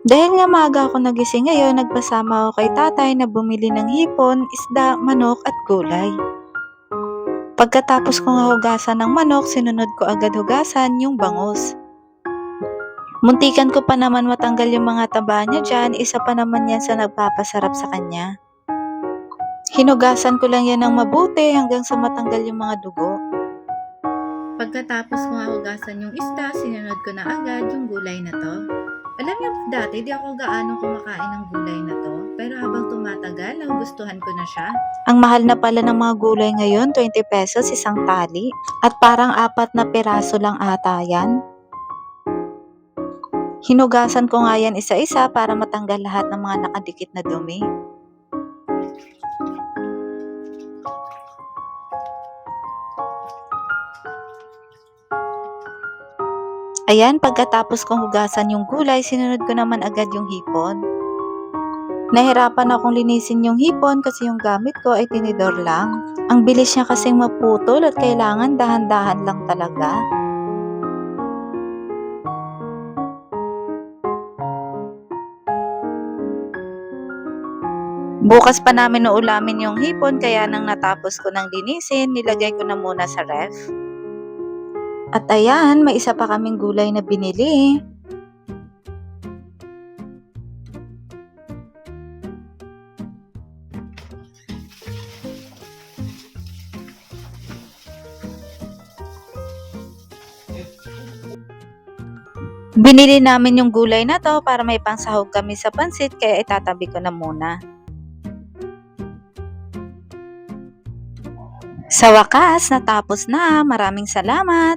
Dahil nga maaga ako nagising ngayon, nagpasama ako kay tatay na bumili ng hipon, isda, manok at gulay. Pagkatapos kong hugasan ng manok, sinunod ko agad hugasan yung bangus. Muntikan ko pa naman matanggal yung mga taba niya dyan, isa pa naman yan sa nagpapasarap sa kanya. Hinugasan ko lang yan ng mabuti hanggang sa matanggal yung mga dugo. Pagkatapos kong hugasan yung isda, sinunod ko na agad yung gulay na to. Alam niyo, dati di ako gaano kumakain ng gulay na to, pero habang tumatagal, nagustuhan ko na siya. Ang mahal na pala ng mga gulay ngayon, 20 pesos isang tali. At parang 4 na piraso lang ata yan. Hinugasan ko nga yan isa-isa para matanggal lahat ng mga nakadikit na dumi. Ayan, pagkatapos kong hugasan yung gulay, sinunod ko naman agad yung hipon. Nahirapan akong linisin yung hipon kasi yung gamit ko ay tinidor lang. Ang bilis niya kasing maputol at kailangan dahan-dahan lang talaga. Bukas pa namin uulamin yung hipon kaya nang natapos ko ng linisin, nilagay ko na muna sa ref. At ayan, may isa pa kaming gulay na binili. Binili namin yung gulay na to para may pangsahog kami sa pansit kaya itatabi ko na muna. Sa wakas, natapos na. Maraming salamat!